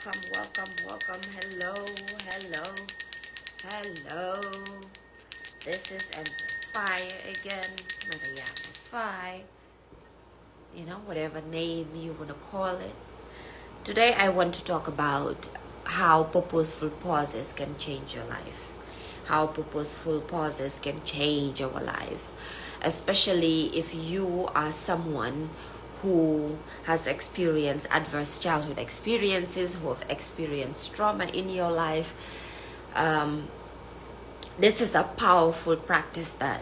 welcome. Hello. This is Fire again. Fire, whatever name you want to call it. Today I want to talk about how purposeful pauses can change your life. How purposeful pauses can change our life. Especially if you are someone who has experienced adverse childhood experiences, who have experienced trauma in your life. This is a powerful practice that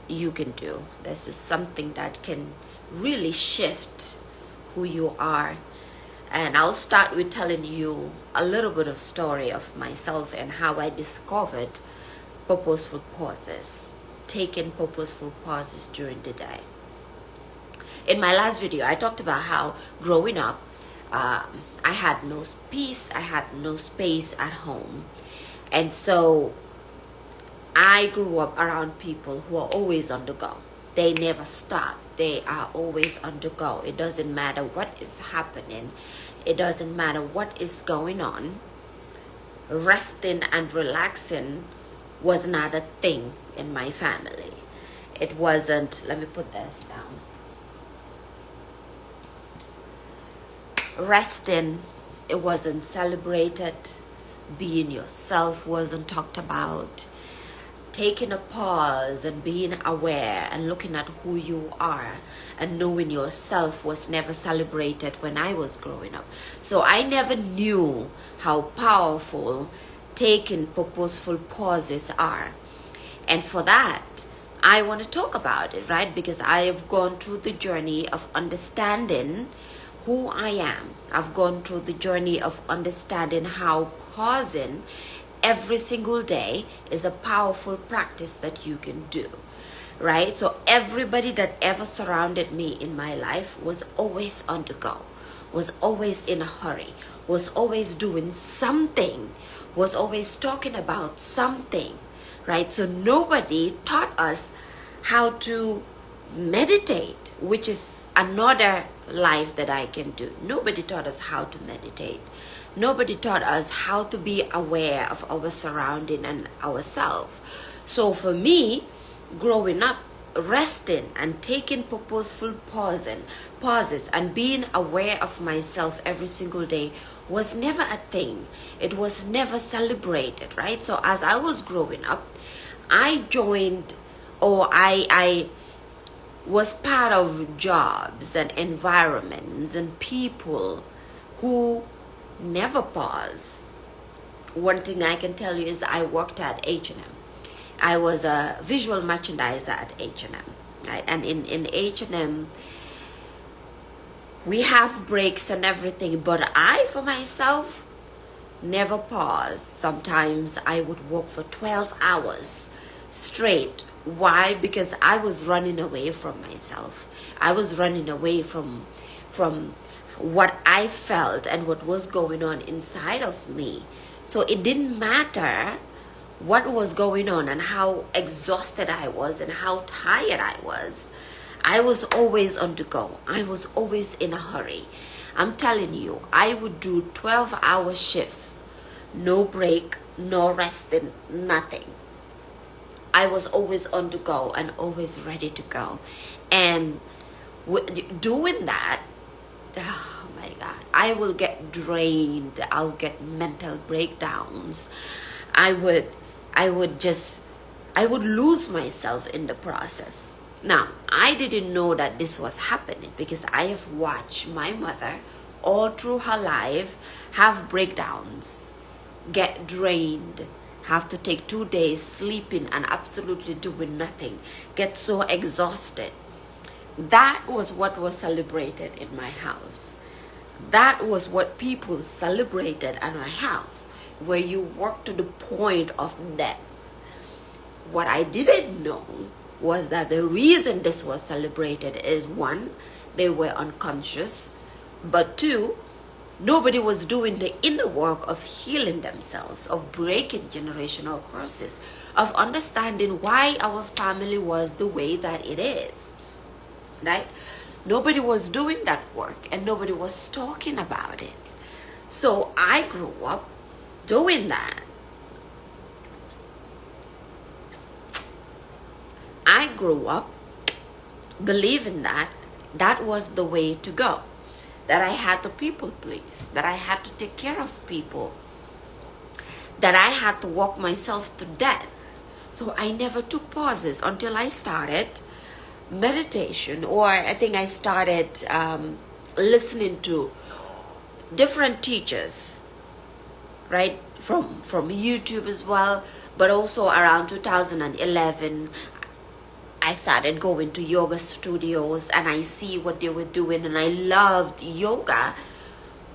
you can do. This is something that can really shift who you are. And I'll start with telling you a little bit of story of myself and how I discovered purposeful pauses, taking purposeful pauses during the day. In my last video, I talked about how growing up, I had no peace, I had no space at home. And so I grew up around people who are always on the go. They never stop. They are always on the go. It doesn't matter what is happening. It doesn't matter what is going on. Resting and relaxing was not a thing in my family. It wasn't, let me put this down. Resting, it wasn't celebrated. Being yourself wasn't talked about. Taking a pause and being aware and looking at who you are and knowing yourself was never celebrated when I was growing up. So I never knew how powerful taking purposeful pauses are. And for that, I want to talk about it, right? Because I have gone through the journey of understanding who I am. I've gone through the journey of understanding how pausing every single day is a powerful practice that you can do, right? So everybody that ever surrounded me in my life was always on the go, was always in a hurry, was always doing something, was always talking about something, right? So nobody taught us how to meditate, which is another life that I can do. Nobody taught us how to meditate. Nobody taught us how to be aware of our surrounding and ourselves. So for me, growing up, resting and taking purposeful pauses and being aware of myself every single day was never a thing. It was never celebrated, right? So as I was growing up, I joined, or I was part of jobs and environments and people who never pause. One thing I can tell you is I worked at H&M. I was a visual merchandiser at H&M, right? And in H&M, we have breaks and everything, but I, for myself, never pause. Sometimes I would work for 12 hours straight. Why? Because I was running away from myself. I was running away from what I felt and what was going on inside of me. So it didn't matter what was going on and how exhausted I was and how tired I was. I was always on the go. I was always in a hurry. I'm telling you, I would do 12-hour shifts, no break, no resting, nothing. I was always on the go and always ready to go. And doing that, oh my God, I will get drained. I'll get mental breakdowns. I would lose myself in the process. Now, I didn't know that this was happening because I have watched my mother all through her life have breakdowns, get drained, have to take 2 days sleeping and absolutely doing nothing, get so exhausted. That was what was celebrated in my house. That was what people celebrated at my house, where you work to the point of death. What I didn't know was that the reason this was celebrated is, one, they were unconscious, but two, nobody was doing the inner work of healing themselves, of breaking generational curses, of understanding why our family was the way that it is, right? Nobody was doing that work and nobody was talking about it. So I grew up doing that. I grew up believing that that was the way to go, that I had to people please, that I had to take care of people, that I had to walk myself to death. So I never took pauses until I started meditation, or I think I started listening to different teachers, right, from YouTube as well. But also around 2011, I started going to yoga studios and I see what they were doing, and I loved yoga.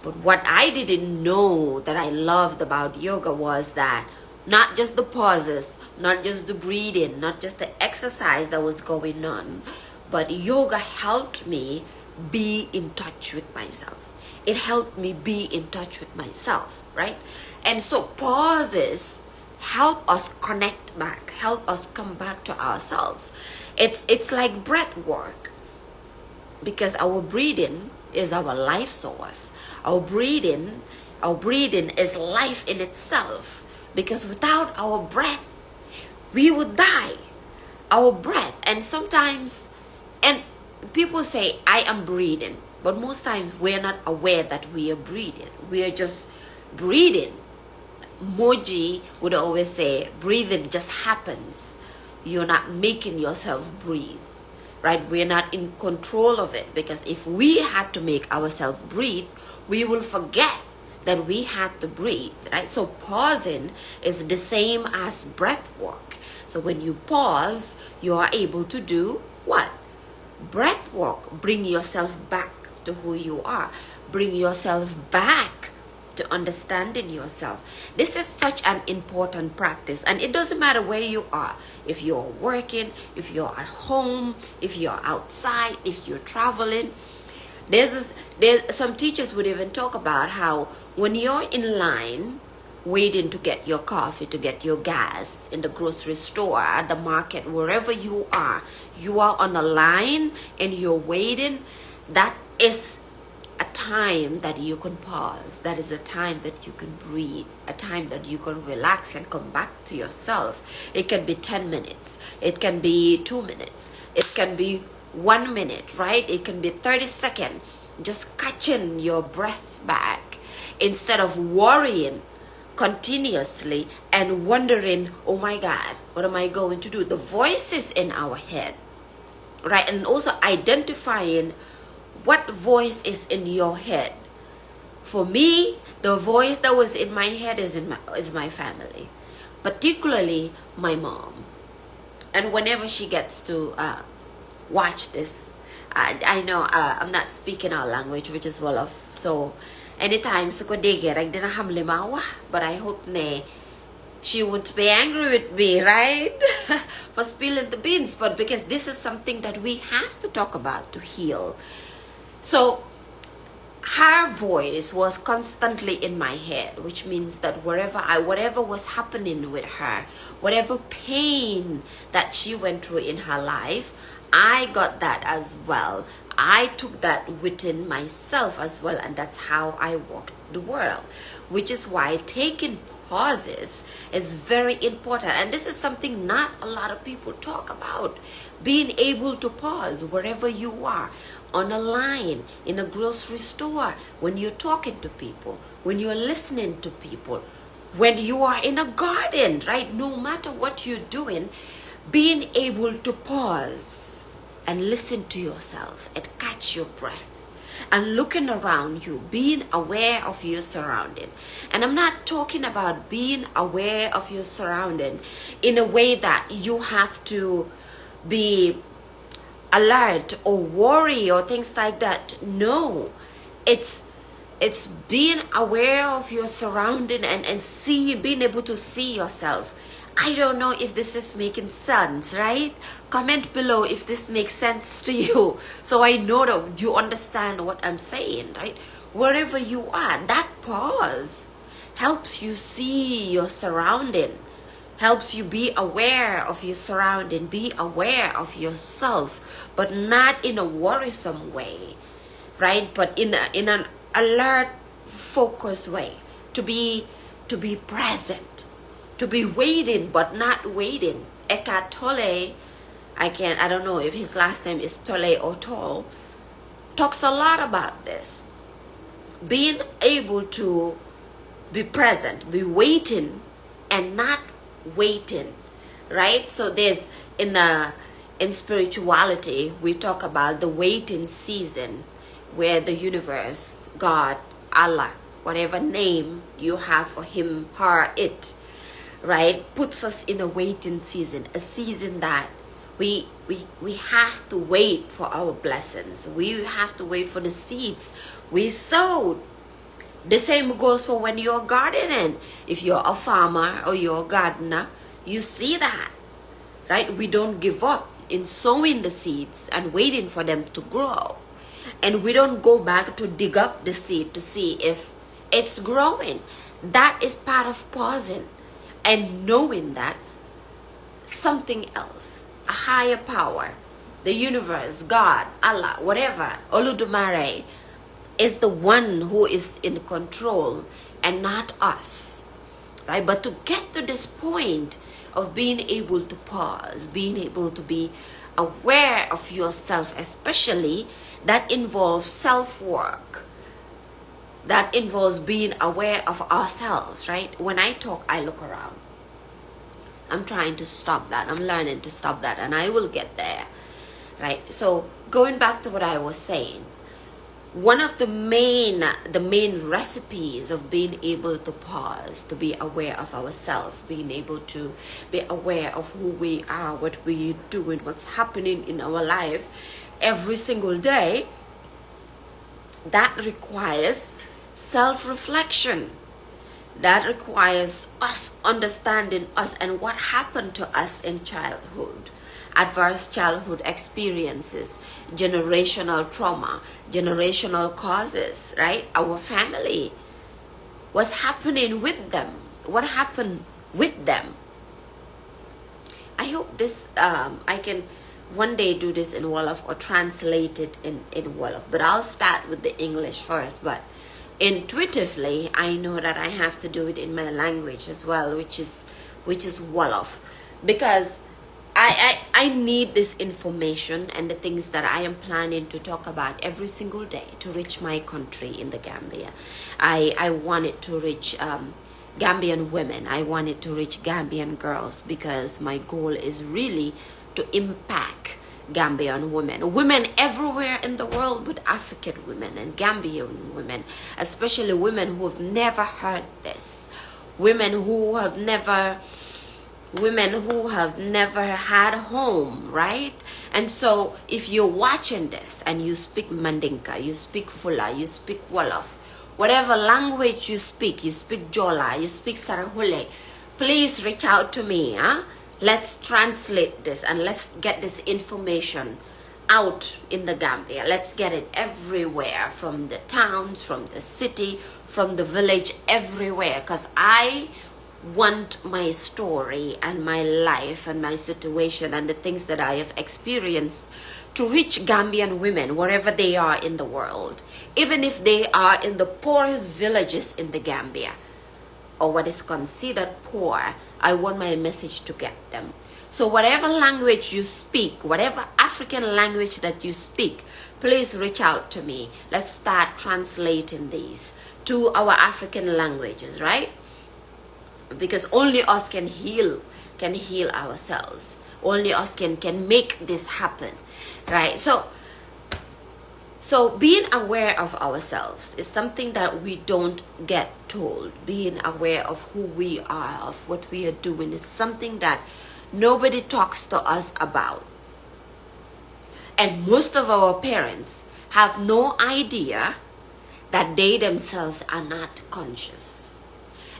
But what I didn't know that I loved about yoga was that not just the pauses, not just the breathing, not just the exercise that was going on, but yoga helped me be in touch with myself. It helped me be in touch with myself, right? And so pauses help us connect back, help us come back to ourselves. It's like breath work, because our breathing is our life source. Our breathing is life in itself, because without our breath, we would die. Our breath. And sometimes, and people say, I am breathing, but most times we're not aware that we are breathing. We are just breathing. Moji would always say, breathing just happens. You're not making yourself breathe, right? We're not in control of it, because if we had to make ourselves breathe, we will forget that we had to breathe, right? So pausing is the same as breath work. So when you pause, you are able to do what? Breath work. Bring yourself back to who you are. Bring yourself back to understanding yourself. This is such an important practice, and it doesn't matter where you are. If you're working, if you're at home, if you're outside, if you're traveling. There's some teachers would even talk about how when you're in line waiting to get your coffee, to get your gas in the grocery store, at the market, wherever you are on a line and you're waiting. That is a time that you can pause. That is a time that you can breathe, a time that you can relax and come back to yourself. It can be 10 minutes, it can be 2 minutes, it can be 1 minute, right? It can be 30 seconds. Just catching your breath back instead of worrying continuously and wondering, oh my God, what am I going to do? The voices in our head, right? And also identifying what voice is in your head. For me, the voice that was in my head is my family, particularly my mom. And whenever she gets to watch this, I know I'm not speaking our language, which is Wolof. So anytime su ko dege rek dina xam li ma wax, but I hope ne she won't be angry with me, right? For spilling the beans. But because this is something that we have to talk about to heal. So her voice was constantly in my head, which means that whatever was happening with her, whatever pain that she went through in her life, I got that as well. I took that within myself as well, and that's how I walked the world, which is why taking pauses is very important. And this is something not a lot of people talk about. Being able to pause wherever you are, on a line, in a grocery store, when you're talking to people, when you're listening to people, when you are in a garden, right? No matter what you're doing, being able to pause and listen to yourself and catch your breath and looking around you, being aware of your surrounding. And I'm not talking about being aware of your surrounding in a way that you have to be alert or worry or things like that. No, it's being aware of your surrounding and being able to see yourself. I don't know if this is making sense, right? Comment below if this makes sense to you, so I know that you understand what I'm saying, right? Wherever you are, that pause helps you see your surrounding, helps you be aware of your surrounding, be aware of yourself, but not in a worrisome way, right? But in an alert focused way, to be present, to be waiting but not waiting. Eckhart Tolle, I don't know if his last name is Tolle or Toll, talks a lot about this. Being able to be present, be waiting and not waiting, right? So there's in spirituality, we talk about the waiting season, where the universe, God, Allah, whatever name you have for him, her, it, right, puts us in a waiting season, a season that we have to wait for our blessings. We have to wait for the seeds we sowed. The same goes for when you're gardening. If you're a farmer or you're a gardener, you see that, right? We don't give up in sowing the seeds and waiting for them to grow. And we don't go back to dig up the seed to see if it's growing. That is part of pausing and knowing that something else, a higher power, the universe, God, Allah, whatever, Oludumare, is the one who is in control and not us, right? But to get to this point of being able to pause, being able to be aware of yourself, especially, that involves self-work, that involves being aware of ourselves, right? When I talk, I look around. I'm trying to stop that. I'm learning to stop that, and I will get there, right? So going back to what I was saying, one of the main recipes of being able to pause, to be aware of ourselves, being able to be aware of who we are, what we're doing, what's happening in our life every single day, that requires self-reflection. That requires us understanding us and what happened to us in childhood, adverse childhood experiences, generational trauma, generational causes, right? Our family, what's happening with them, what happened with them. I hope this, I can one day do this in Wolof or translate it in Wolof, but I'll start with the English first. But intuitively, I know that I have to do it in my language as well, which is Wolof, because I need this information and the things that I am planning to talk about every single day to reach my country in the Gambia. I want it to reach Gambian women. I want it to reach Gambian girls, because my goal is really to impact Gambian women everywhere in the world, but African women and Gambian women, especially women who have never heard this, women who have never had a home, right? And so if you're watching this and you speak Mandinka, you speak Fula, you speak Wolof, whatever language you speak Jola, you speak Sarahule, please reach out to me, huh? Let's translate this and let's get this information out in the Gambia. Let's get it everywhere, from the towns, from the city, from the village, everywhere, because I want my story and my life and my situation and the things that I have experienced to reach Gambian women wherever they are in the world, even if they are in the poorest villages in the Gambia, or what is considered poor. I want my message to get them. So whatever language you speak, whatever African language that you speak, please reach out to me. Let's start translating these to our African languages, right? Because only us can heal ourselves. Only us can make this happen, right? So being aware of ourselves is something that we don't get told. Being aware of who we are, of what we are doing, is something that nobody talks to us about. And most of our parents have no idea that they themselves are not conscious.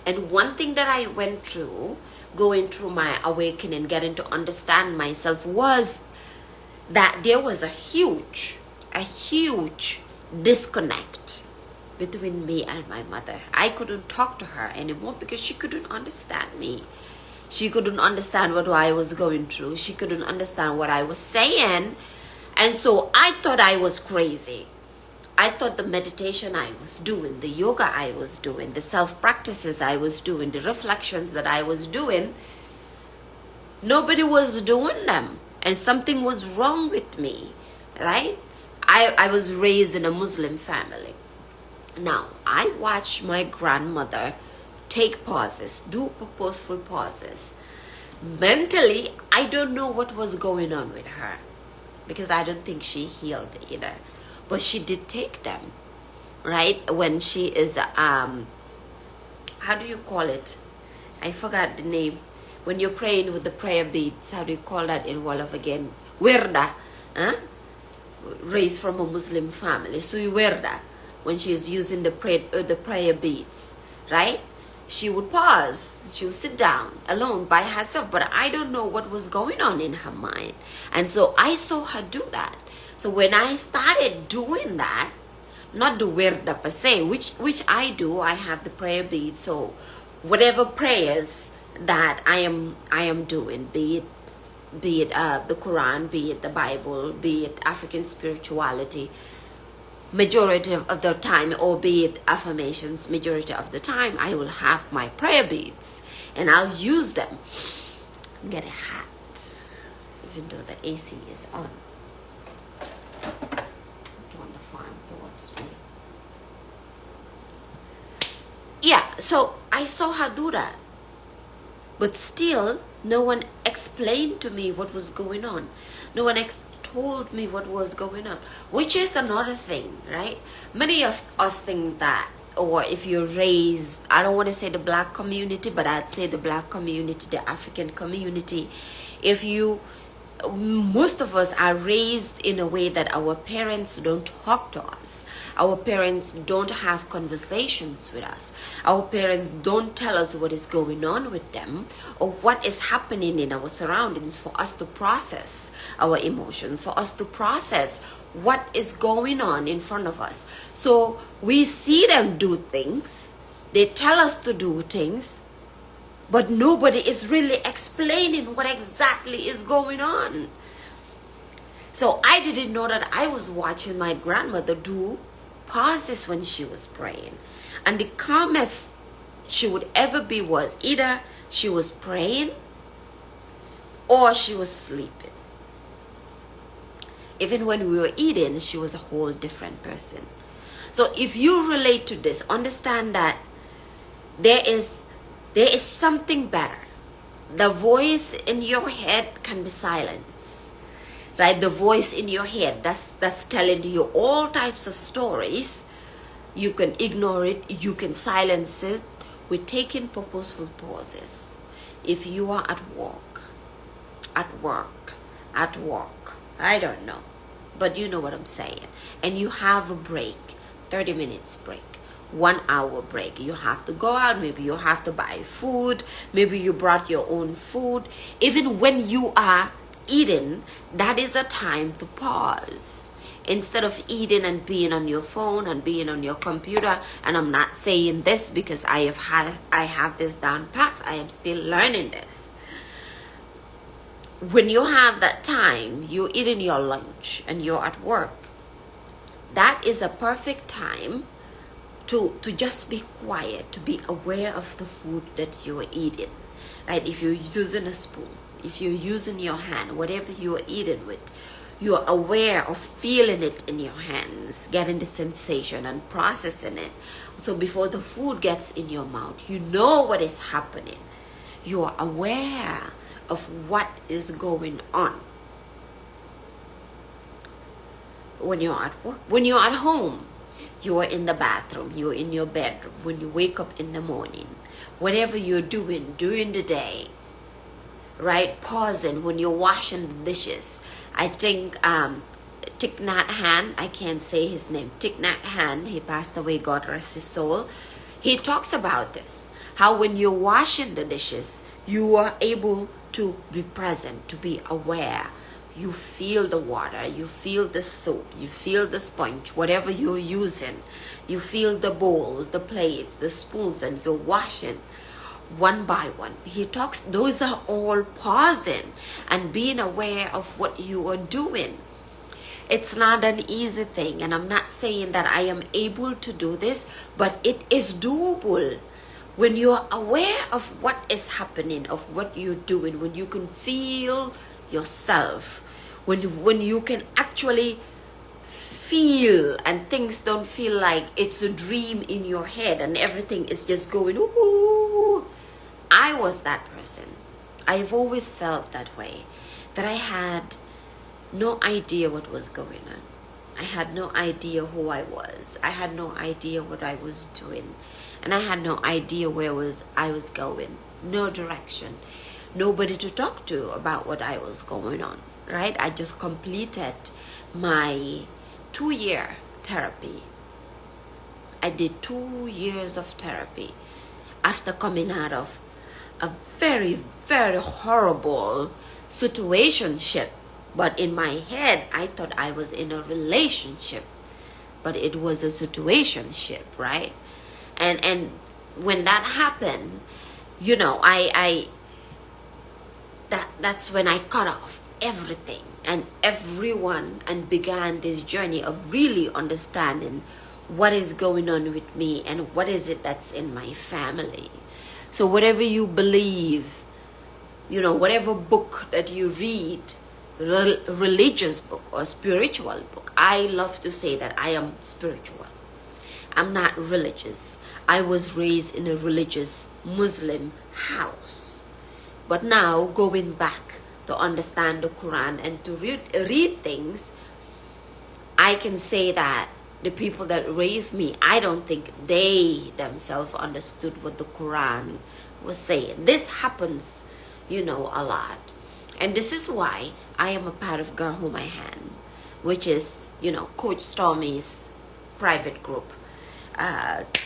And one thing that I went through, going through my awakening, getting to understand myself, was that there was a huge disconnect between me and my mother. I couldn't talk to her anymore because she couldn't understand me. She couldn't understand what I was going through. She couldn't understand what I was saying. And so I thought I was crazy. I thought the meditation I was doing, the yoga I was doing, the self-practices I was doing, the reflections that I was doing, nobody was doing them. And something was wrong with me, right? I was raised in a Muslim family. Now, I watched my grandmother take pauses, do purposeful pauses. Mentally, I don't know what was going on with her, because I don't think she healed either. But she did take them, right? When she is, how do you call it? I forgot the name. When you're praying with the prayer beads, how do you call that in Wolof again? Wirda, huh? Raised from a Muslim family. Sui Wirda, when she's using the prayer beads, right? She would pause. She would sit down alone by herself. But I don't know what was going on in her mind. And so I saw her do that. So when I started doing that, not the wirda per se, which I do, I have the prayer beads. So whatever prayers that I am doing, be it the Quran, be it the Bible, be it African spirituality, majority of the time, or be it affirmations, majority of the time, I will have my prayer beads and I'll use them. I'm getting hot, even though the AC is on. On the fan towards me. Yeah, so I saw her do that. But still, no one explained to me what was going on. No one told me what was going on, which is another thing, right? Many of us think that, or if you're raised, I don't want to say the black community, but I'd say the black community, the African community, most of us are raised in a way that our parents don't talk to us. Our parents don't have conversations with us. Our parents don't tell us what is going on with them or what is happening in our surroundings for us to process our emotions, for us to process what is going on in front of us. So we see them do things. They tell us to do things. But nobody is really explaining what exactly is going on. So I didn't know that I was watching my grandmother do pauses when she was praying. And the calmest she would ever be was either she was praying or she was sleeping. Even when we were eating, she was a whole different person. So if you relate to this, understand that there is something better. The voice in your head can be silenced, right? The voice in your head that's telling you all types of stories. You can ignore it. You can silence it with taking purposeful pauses. If you are at work, I don't know, but you know what I'm saying, and you have a break, 30 minutes break, 1 hour break. You have to go out, maybe you have to buy food, maybe you brought your own food. Even when you are eating, that is a time to pause. Instead of eating and being on your phone and being on your computer, and I'm not saying this because I have this down packed, I am still learning this. When you have that time, you're eating your lunch and you're at work, that is a perfect time to just be quiet, to be aware of the food that you're eating, right? If you're using a spoon, if you're using your hand, whatever you're eating with, you're aware of feeling it in your hands, getting the sensation and processing it. So before the food gets in your mouth, you know what is happening. You're aware of what is going on. When you're at work, when you're at home, you're in the bathroom, you're in your bedroom, when you wake up in the morning, whatever you're doing during the day, right? Pausing when you're washing the dishes. I think Thich Nhat Hanh, I can't say his name, Thich Nhat Hanh, he passed away, God rest his soul. He talks about this, how when you're washing the dishes, you are able to be present, to be aware. You feel the water, you feel the soap, you feel the sponge, whatever you're using. You feel the bowls, the plates, the spoons, and you're washing one by one. He talks, those are all pausing and being aware of what you are doing. It's not an easy thing, and I'm not saying that I am able to do this, but it is doable. When you're aware of what is happening, of what you're doing, when you can feel yourself, when you can actually feel, and things don't feel like it's a dream in your head and everything is just going, ooh. I was that person. I've always felt that way, that I had no idea what was going on. I had no idea who I was. I had no idea what I was doing. And I had no idea where I was going. No direction. Nobody to talk to about what I was going on, right? I just completed my 2-year therapy. I did 2 years of therapy after coming out of a very, very horrible situationship. But in my head, I thought I was in a relationship, but it was a situationship, right? And when that happened, you know, that's when I cut off everything and everyone and began this journey of really understanding what is going on with me and what is it that's in my family. So whatever you believe, you know, whatever book that you read, religious book or spiritual book, I love to say that I am spiritual. I'm not religious. I was raised in a religious Muslim house. But now going back to understand the Quran and to read things, I can say that the people that raised me, I don't think they themselves understood what the Quran was saying. This happens, you know, a lot. And this is why I am a part of Girl Hold My Hand, which is, you know, Coach Stormy's private group.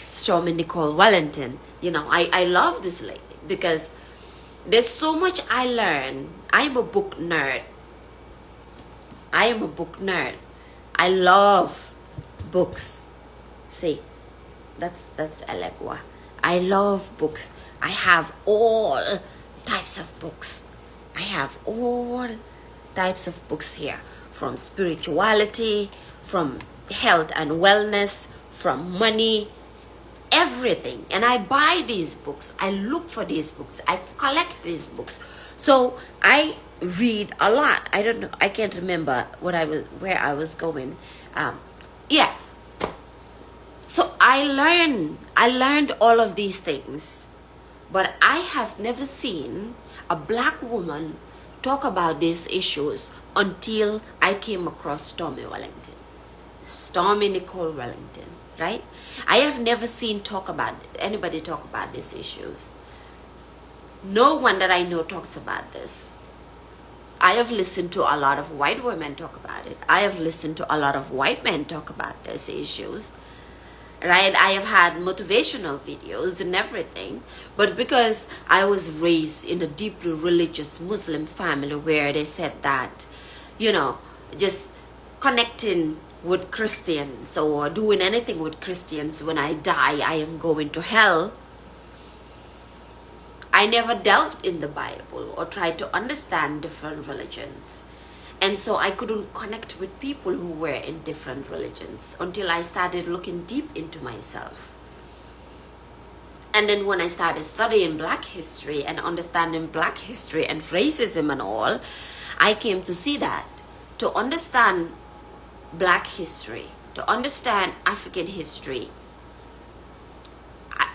Stormy Nicole Wellington. You know, I love this lady because there's so much I learned. I'm a book nerd. I love books. See, that's Elegua. I love books. I have all types of books. I have all types of books here, from spirituality, from health and wellness, from money, everything. And I buy these books. I look for these books. I collect these books. So I read a lot. I don't know. I can't remember where I was going. Yeah. So I learned all of these things, but I have never seen a black woman talk about these issues until I came across Stormy Nicole Wellington, right? I have never seen anybody talk about these issues. No one that I know talks about this. I have listened to a lot of white women talk about it. I have listened to a lot of white men talk about these issues, right? I have had motivational videos and everything, but because I was raised in a deeply religious Muslim family where they said that, you know, just connecting with Christians or doing anything with Christians, when I die, I am going to hell. I never delved in the Bible or tried to understand different religions. And so I couldn't connect with people who were in different religions until I started looking deep into myself. And then when I started studying Black history and understanding Black history and racism and all, I came to see that to understand Black history, to understand African history,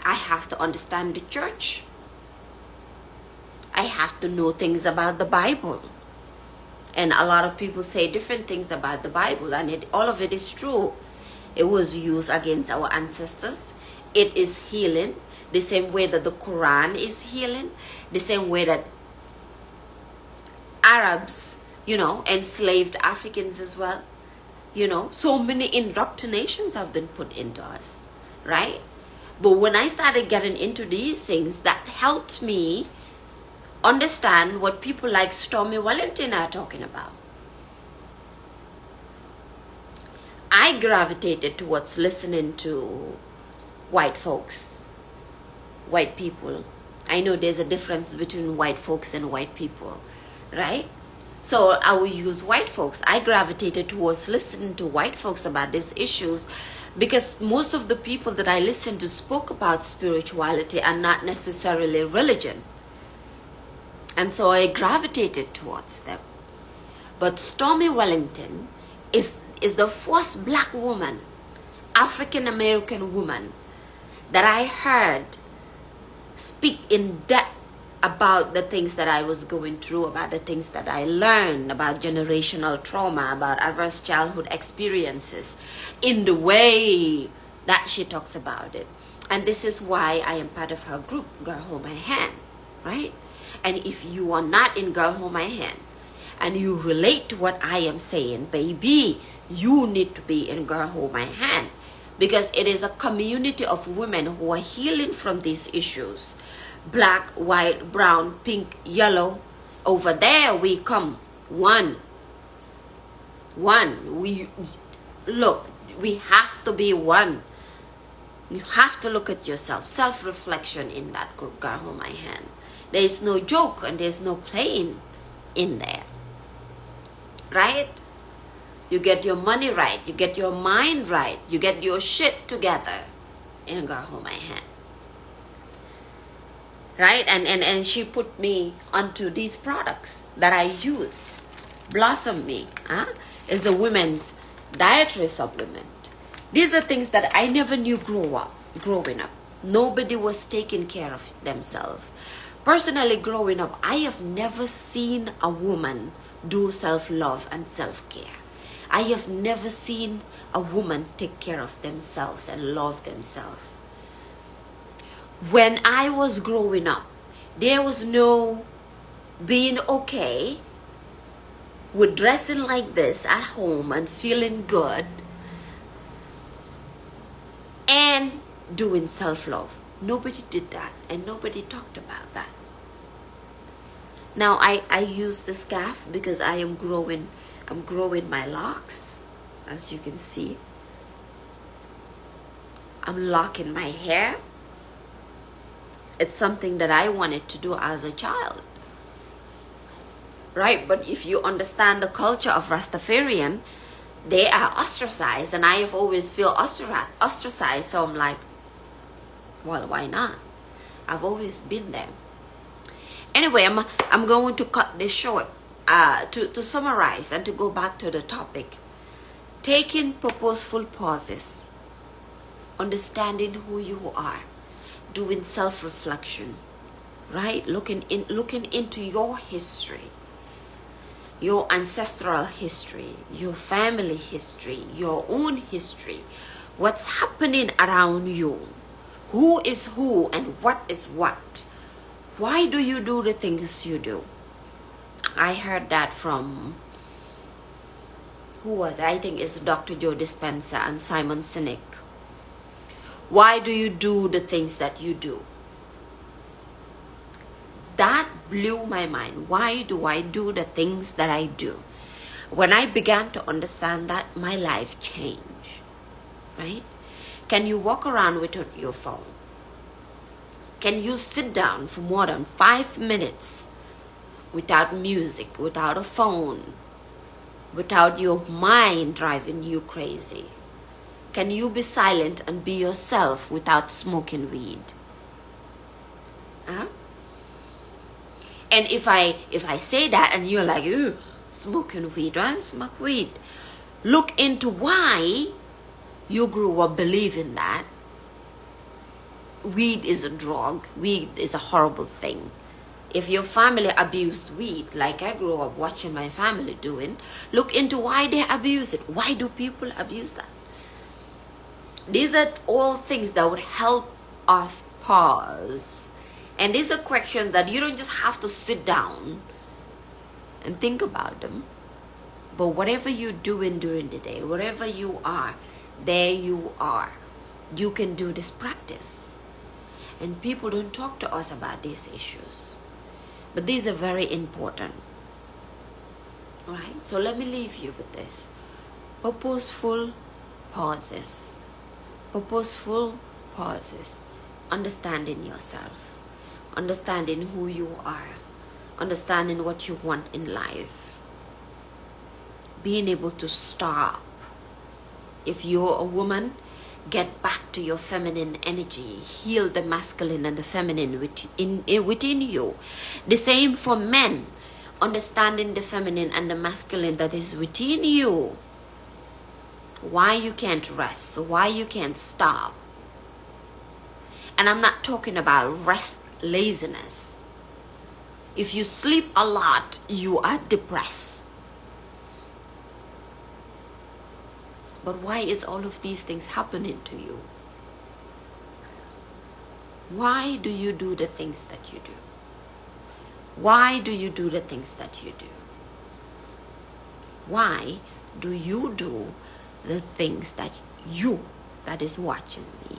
I have to understand the church. I have to know things about the Bible. And a lot of people say different things about the Bible, and all of it is true. It was used against our ancestors. It is healing, the same way that the Quran is healing, the same way that Arabs, you know, enslaved Africans as well. You know, so many indoctrinations have been put into us, right? But when I started getting into these things, that helped me understand what people like Stormy Wellington are talking about. I gravitated towards listening to white folks, white people. I know there's a difference between white folks and white people, right? So I will use white folks. I gravitated towards listening to white folks about these issues because most of the people that I listened to spoke about spirituality and not necessarily religion. And so I gravitated towards them. But Stormy Wellington is the first black woman, African American woman, that I heard speak in depth about the things that I was going through, about the things that I learned, about generational trauma, about adverse childhood experiences, in the way that she talks about it. And this is why I am part of her group, Girl Hold My Hand, right? And if you are not in Girl Hold My Hand, and you relate to what I am saying, baby, you need to be in Girl Hold My Hand, because it is a community of women who are healing from these issues. Black, white, brown, pink, yellow. Over there we come one. We look, we have to be one. You have to look at yourself. Self-reflection in that group, Girl Hold My Hand. There is no joke and there's no playing in there. Right? You get your money right. You get your mind right. You get your shit together in Girl Hold My Hand. Right? And she put me onto these products that I use. Blossom Me is a women's dietary supplement. These are things that I never knew growing up. Nobody was taking care of themselves. Personally, growing up, I have never seen a woman do self-love and self-care. I have never seen a woman take care of themselves and love themselves. When I was growing up, there was no being okay with dressing like this at home and feeling good and doing self-love. Nobody did that, and nobody talked about that. Now I use the scarf because I'm growing my locks, as you can see. I'm locking my hair. It's something that I wanted to do as a child. Right? But if you understand the culture of Rastafarian, they are ostracized, and I have always felt ostracized, so I'm like, well, why not? I've always been there. Anyway, I'm going to cut this short to summarize and to go back to the topic. Taking purposeful pauses, understanding who you are, doing self-reflection, right? Looking into your history, your ancestral history, your family history, your own history, what's happening around you, who is who and what is what. Why do you do the things you do? I heard that from, who was it? I think it's Dr. Joe Dispenza and Simon Sinek. Why do you do the things that you do? That blew my mind. Why do I do the things that I do? When I began to understand that, my life changed. Right? Can you walk around without your phone? Can you sit down for more than 5 minutes without music, without a phone, without your mind driving you crazy? Can you be silent and be yourself without smoking weed? Huh? And if I say that and you're like, ugh, smoking weed, right? Smoke weed. Look into why you grew up believing that weed is a drug, weed is a horrible thing. If your family abused weed, like I grew up watching my family doing, look into why they abuse it. Why do people abuse that? These are all things that would help us pause. And these are questions that you don't just have to sit down and think about them. But whatever you're doing during the day, wherever you are, there you are. You can do this practice. And people don't talk to us about these issues. But these are very important. Alright? So let me leave you with this. Purposeful pauses. Purposeful pauses. Understanding yourself. Understanding who you are. Understanding what you want in life. being able to stop. If you're a woman, get back to your feminine energy. Heal the masculine and the feminine within you. The same for men. Understanding the feminine and the masculine that is within you. Why you can't rest. Why you can't stop. And I'm not talking about rest, laziness. If you sleep a lot, you are depressed. But why is all of these things happening to you? Why do you do the things that you do? Why do you do the things that you do? Why do you do the things that is watching me